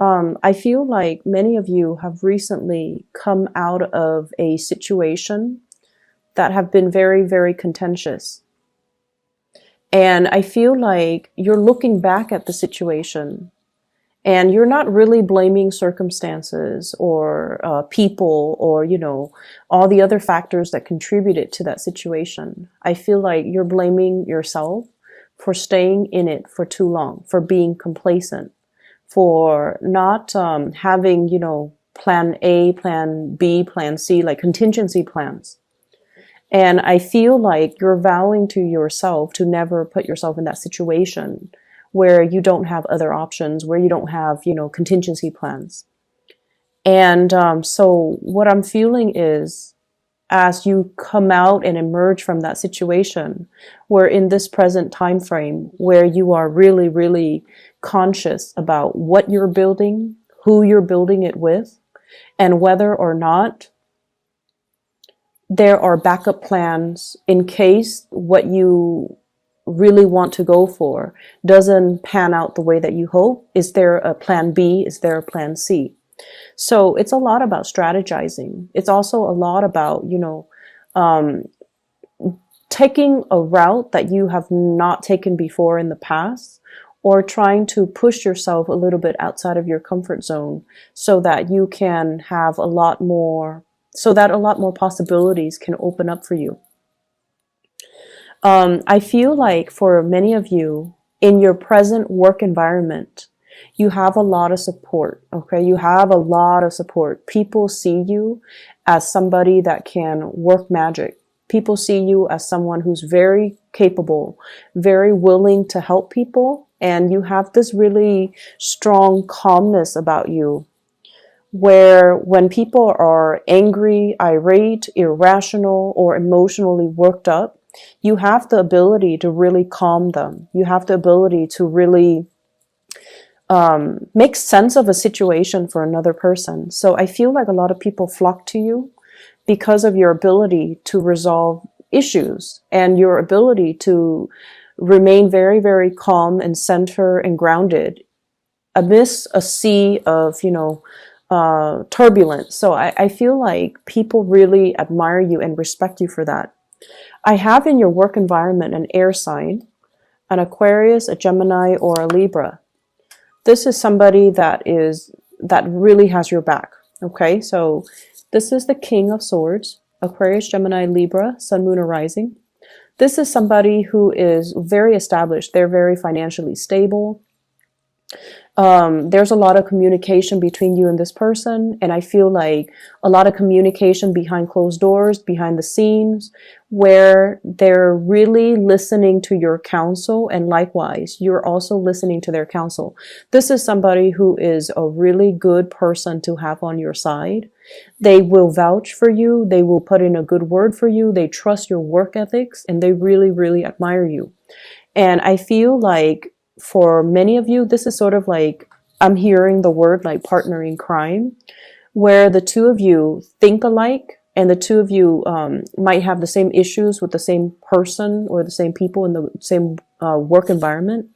I feel like many of you have recently come out of a situation that have been very, very contentious. And I feel like you're looking back at the situation and you're not really blaming circumstances or people or, all the other factors that contributed to that situation. I feel like you're blaming yourself for staying in it for too long, for being complacent, for not having, plan A, plan B, plan C, like contingency plans. And I feel like you're vowing to yourself to never put yourself in that situation where you don't have other options, where you don't have, contingency plans. And so what I'm feeling is as you come out and emerge from that situation, we're in this present time frame where you are really, really conscious about what you're building, who you're building it with, and whether or not there are backup plans in case what you really want to go for doesn't pan out the way that you hope. Is there a plan B? Is there a plan C? So it's a lot about strategizing. It's also a lot about, taking a route that you have not taken before in the past, or trying to push yourself a little bit outside of your comfort zone so that you can have so that a lot more possibilities can open up for you. I feel like for many of you in your present work environment, you have a lot of support. Okay. You have a lot of support. People see you as somebody that can work magic. People see you as someone who's very capable, very willing to help people. And you have this really strong calmness about you, where when people are angry, irate, irrational, or emotionally worked up, you have the ability to really calm them. You have the ability to really make sense of a situation for another person. So I feel like a lot of people flock to you because of your ability to resolve issues and your ability to remain very, very calm and center and grounded amidst a sea of, turbulence. So I feel like people really admire you and respect you for that. I have in your work environment an air sign, an Aquarius, a Gemini, or a Libra. This is somebody that really has your back. Okay, so this is the King of Swords, Aquarius, Gemini, Libra, Sun, Moon, or Rising. This is somebody who is very established. They're very financially stable. There's a lot of communication between you and this person, and I feel like a lot of communication behind closed doors, behind the scenes, where they're really listening to your counsel, and likewise, you're also listening to their counsel. This is somebody who is a really good person to have on your side. They will vouch for you. They will put in a good word for you. They trust your work ethics, and they really, really admire you. And I feel like for many of you, this is sort of like, I'm hearing the word like partner in crime, where the two of you think alike and the two of you might have the same issues with the same person or the same people in the same work environment.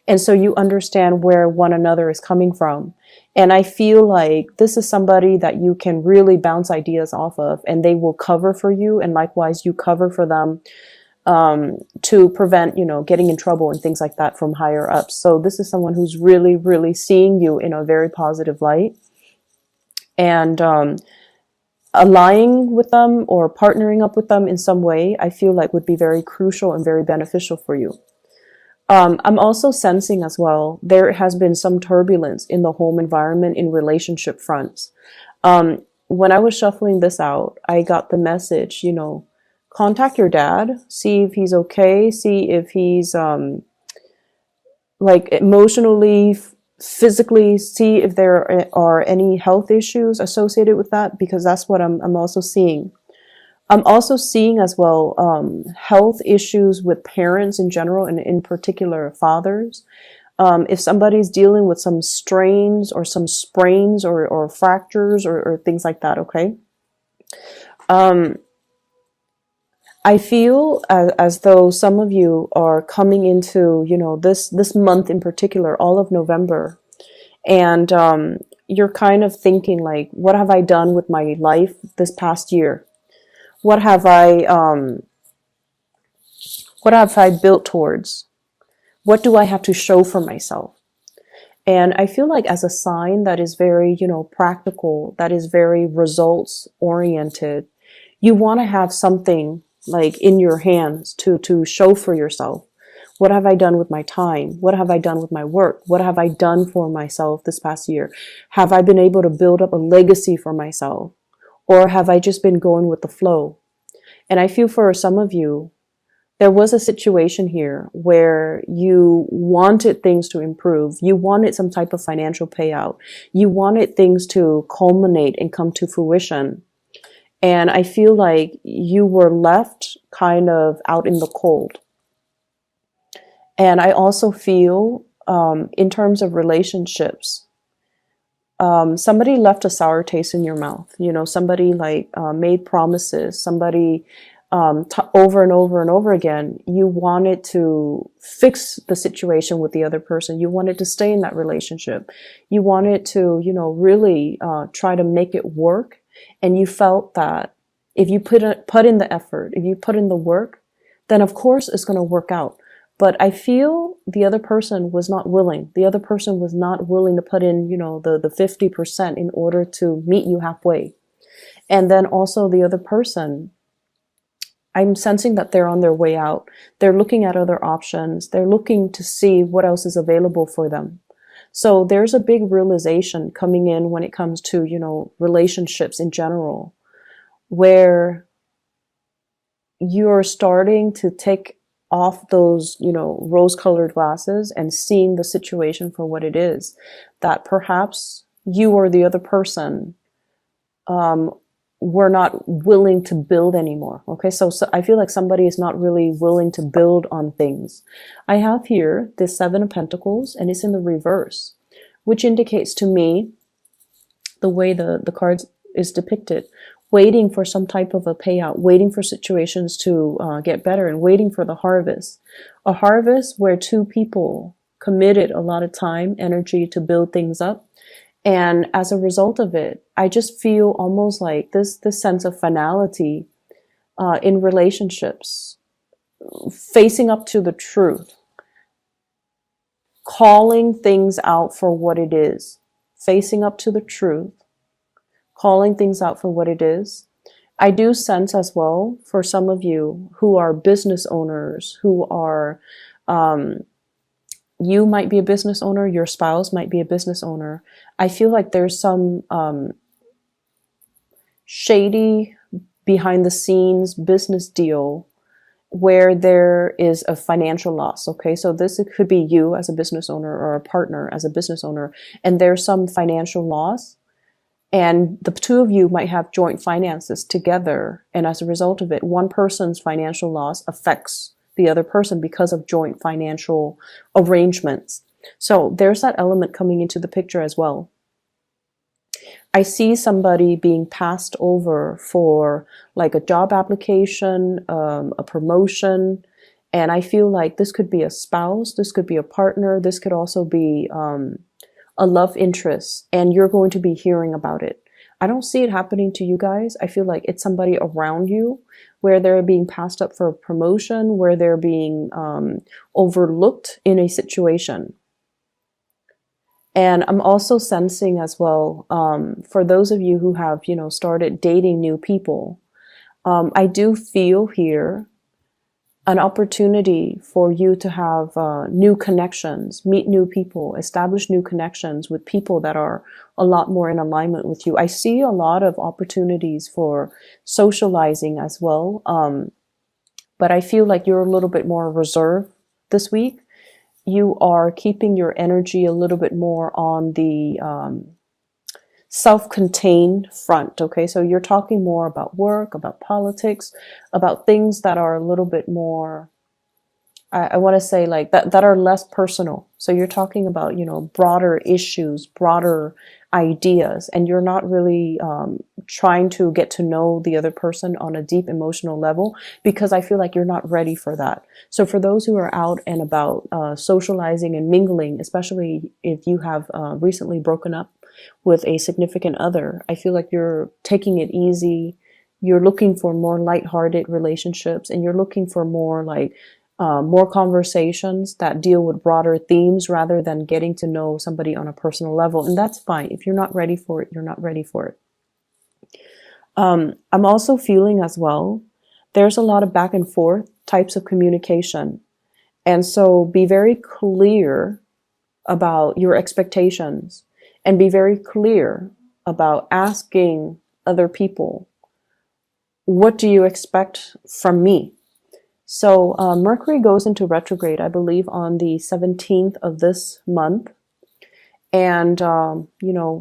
And so you understand where one another is coming from. And I feel like this is somebody that you can really bounce ideas off of, and they will cover for you. And likewise, you cover for them to prevent, getting in trouble and things like that from higher ups. So this is someone who's really, really seeing you in a very positive light, and allying with them or partnering up with them in some way, I feel like would be very crucial and very beneficial for you. I'm also sensing as well, there has been some turbulence in the home environment in relationship fronts. When I was shuffling this out, I got the message, contact your dad, see if he's okay, see if he's like emotionally, physically, see if there are any health issues associated with that, because that's what I'm also seeing. I'm also seeing as well health issues with parents in general, and in particular fathers. If somebody's dealing with some strains or some sprains or fractures or things like that, okay? I feel as though some of you are coming into, this month in particular, all of November, And you're kind of thinking like, what have I done with my life this past year? What have I built towards? What do I have to show for myself? And I feel like as a sign that is very, practical, that is very results oriented, you want to have something like in your hands to show for yourself. What have I done with my time? What have I done with my work? What have I done for myself this past year? Have I been able to build up a legacy for myself? Or have I just been going with the flow? And I feel for some of you, there was a situation here where you wanted things to improve. You wanted some type of financial payout. You wanted things to culminate and come to fruition. And I feel like you were left kind of out in the cold. And I also feel, in terms of relationships, somebody left a sour taste in your mouth. Somebody like made promises. Somebody over and over and over again, you wanted to fix the situation with the other person. You wanted to stay in that relationship. You wanted to, really try to make it work. And you felt that if you put in the effort, if you put in the work, then of course it's going to work out. But I feel the other person was not willing. The other person was not willing to put in, the 50% in order to meet you halfway. And then also the other person, I'm sensing that they're on their way out. They're looking at other options. They're looking to see what else is available for them. So there's a big realization coming in when it comes to, relationships in general, where you're starting to take off those, rose-colored glasses and seeing the situation for what it is. That perhaps you or the other person were not willing to build anymore. Okay, so I feel like somebody is not really willing to build on things. I have here the Seven of Pentacles, and it's in the reverse, which indicates to me, the way the cards is depicted, waiting for some type of a payout, waiting for situations to get better, and waiting for the harvest. A harvest where two people committed a lot of time, energy to build things up. And as a result of it, I just feel almost like this sense of finality in relationships, facing up to the truth, calling things out for what it is, facing up to the truth, calling things out for what it is. I do sense as well for some of you who are business owners, who are, you might be a business owner, your spouse might be a business owner. I feel like there's some shady behind the scenes business deal where there is a financial loss. Okay, so it could be you as a business owner or a partner as a business owner, and there's some financial loss. And the two of you might have joint finances together. And as a result of it, one person's financial loss affects the other person because of joint financial arrangements. So there's that element coming into the picture as well. I see somebody being passed over for like a job application, a promotion. And I feel like this could be a spouse, this could be a partner, this could also be a love interest, and you're going to be hearing about it. I don't see it happening to you guys. I feel like it's somebody around you where they're being passed up for a promotion, where they're being overlooked in a situation. And I'm also sensing as well, for those of you who have, started dating new people, I do feel here an opportunity for you to have new connections, meet new people, establish new connections with people that are a lot more in alignment with you. I see a lot of opportunities for socializing as well. But I feel like you're a little bit more reserved this week. You are keeping your energy a little bit more on the self-contained front. Okay, so you're talking more about work, about politics, about things that are a little bit more, I want to say like that are less personal. So you're talking about, broader issues, broader ideas, and you're not really trying to get to know the other person on a deep emotional level, because I feel like you're not ready for that. So for those who are out and about socializing and mingling, especially if you have recently broken up with a significant other, I feel like you're taking it easy. You're looking for more lighthearted relationships, and you're looking for more like more conversations that deal with broader themes rather than getting to know somebody on a personal level. And that's fine. If you're not ready for it, you're not ready for it. I'm also feeling as well, there's a lot of back and forth types of communication. And so be very clear about your expectations, and be very clear about asking other people, what do you expect from me? So Mercury goes into retrograde, I believe, on the 17th of this month. And,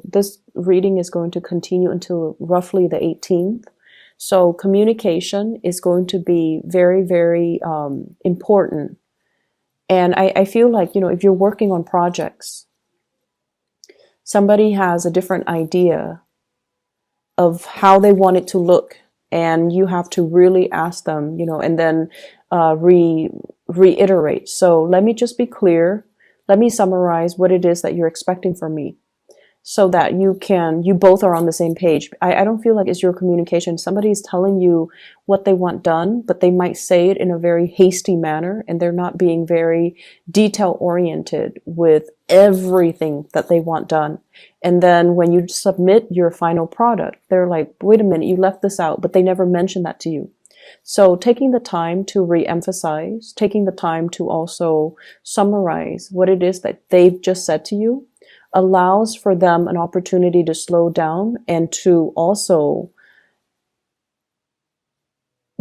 this reading is going to continue until roughly the 18th. So communication is going to be very, very important. And I feel like, if you're working on projects, somebody has a different idea of how they want it to look, and you have to really ask them, and then reiterate. So let me just be clear. Let me summarize what it is that you're expecting from me, so that you both are on the same page. I don't feel like it's your communication. Somebody is telling you what they want done, but they might say it in a very hasty manner, and they're not being very detail oriented with everything that they want done. And then when you submit your final product, they're like, wait a minute, you left this out, but they never mentioned that to you. So taking the time to re-emphasize, taking the time to also summarize what it is that they've just said to you, allows for them an opportunity to slow down and to also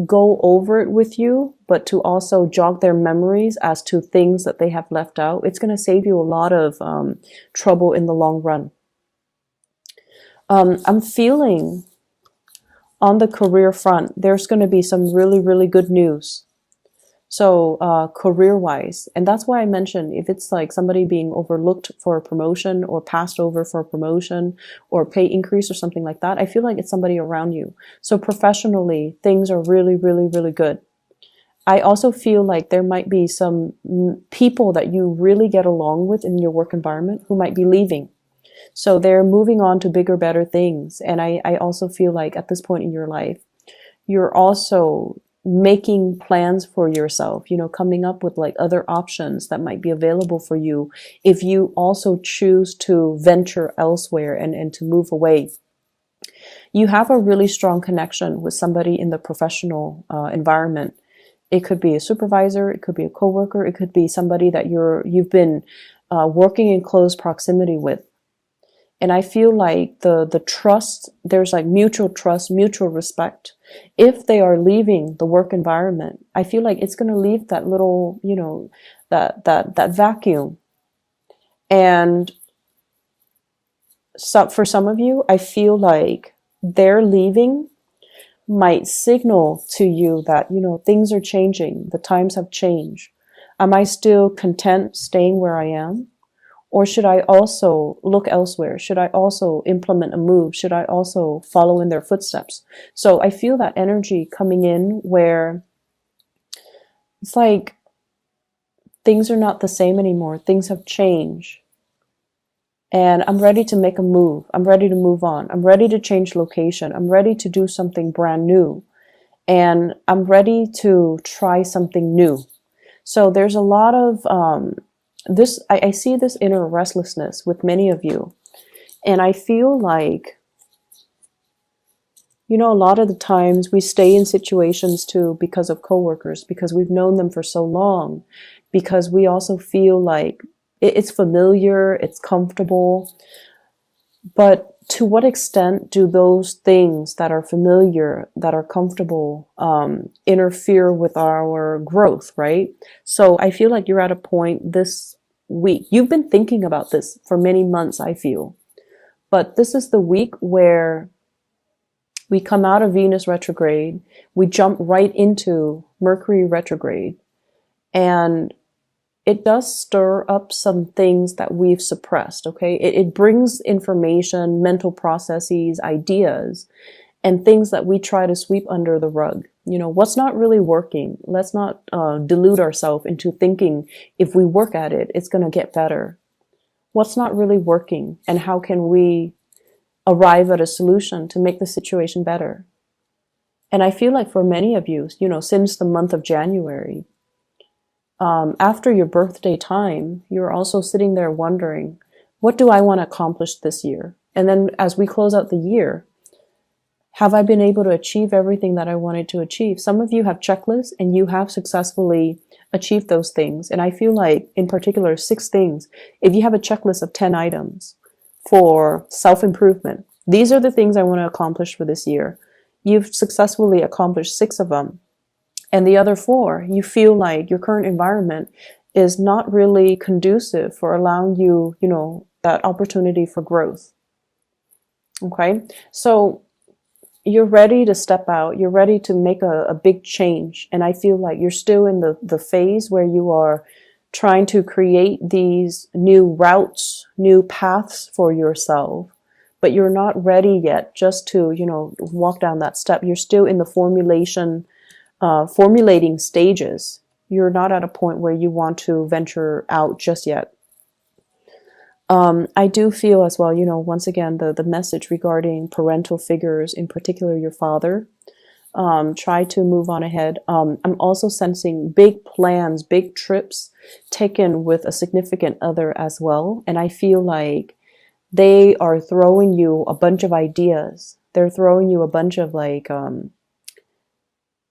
go over it with you, but to also jog their memories as to things that they have left out. It's going to save you a lot of trouble in the long run. I'm feeling on the career front, there's going to be some really, really good news. So career-wise, and that's why I mentioned if it's like somebody being overlooked for a promotion or passed over for a promotion or pay increase or something like that, I feel like it's somebody around you. So professionally, things are really, really, really good. I also feel like there might be some people that you really get along with in your work environment who might be leaving. So they're moving on to bigger, better things. And I also feel like at this point in your life, you're also making plans for yourself, coming up with like other options that might be available for you if you also choose to venture elsewhere and to move away. You have a really strong connection with somebody in the professional environment. It could be a supervisor, it could be a coworker, it could be somebody that you've been working in close proximity with. And I feel like the trust, there's like mutual trust, mutual respect. If they are leaving the work environment, I feel like it's going to leave that little, that vacuum. And so for some of you, I feel like their leaving might signal to you that, things are changing. The times have changed. Am I still content staying where I am? Or should I also look elsewhere? Should I also implement a move? Should I also follow in their footsteps? So I feel that energy coming in where it's like things are not the same anymore. Things have changed. And I'm ready to make a move. I'm ready to move on. I'm ready to change location. I'm ready to do something brand new. And I'm ready to try something new. So there's a lot of I see this inner restlessness with many of you. And I feel like, a lot of the times we stay in situations too because of coworkers, because we've known them for so long, because we also feel like it's familiar, it's comfortable. But to what extent do those things that are familiar, that are comfortable, interfere with our growth, right? So I feel like you're at a point this week. You've been thinking about this for many months, I feel. But this is the week where we come out of Venus retrograde, we jump right into Mercury retrograde. And it does stir up some things that we've suppressed, okay? It brings information, mental processes, ideas, and things that we try to sweep under the rug. You know, what's not really working? Let's not delude ourselves into thinking if we work at it, it's going to get better. What's not really working, and how can we arrive at a solution to make the situation better? And I feel like for many of you, you know, since the month of January, after your birthday time, you're also sitting there wondering, what do I want to accomplish this year? And then as we close out the year, have I been able to achieve everything that I wanted to achieve? Some of you have checklists and you have successfully achieved those things. And I feel like, in particular, 6 things. If you have a checklist of 10 items for self-improvement, these are the things I want to accomplish for this year. You've successfully accomplished 6 of them. And the other 4, you feel like your current environment is not really conducive for allowing you, you know, that opportunity for growth. Okay? So you're ready to step out. You're ready to make a big change. And I feel like you're still in the phase where you are trying to create these new routes, new paths for yourself. But you're not ready yet just to, you know, walk down that step. You're still in the formulating stages. You're not at a point where you want to venture out just yet. I do feel as well, you know, once again, the message regarding parental figures, in particular your father, try to move on ahead. I'm also sensing big plans, big trips taken with a significant other as well. And I feel like they are throwing you a bunch of ideas. They're throwing you a bunch of like,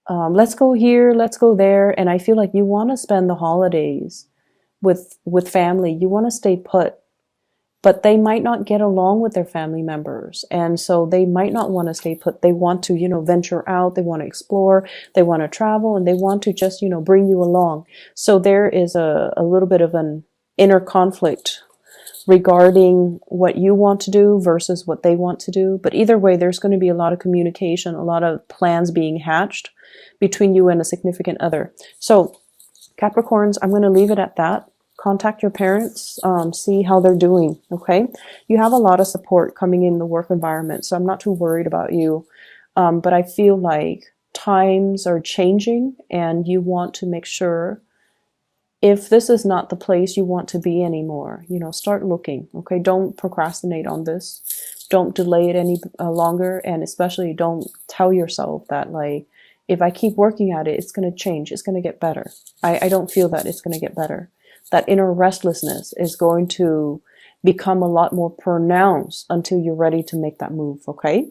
let's go here, let's go there. And I feel like you want to spend the holidays with family. You want to stay put. But they might not get along with their family members. And so they might not want to stay put. They want to, you know, venture out. They want to explore. They want to travel. And they want to just, you know, bring you along. So there is a little bit of an inner conflict regarding what you want to do versus what they want to do. But either way, there's going to be a lot of communication, a lot of plans being hatched between you and a significant other. So Capricorns, I'm going to leave it at that. Contact your parents, see how they're doing, okay? You have a lot of support coming in the work environment, so I'm not too worried about you. But I feel like times are changing and you want to make sure, if this is not the place you want to be anymore, you know, start looking, okay? Don't procrastinate on this. Don't delay it any longer, and especially don't tell yourself that, like, if I keep working at it, it's going to change, it's going to get better. I don't feel that it's going to get better. That inner restlessness is going to become a lot more pronounced until you're ready to make that move, okay?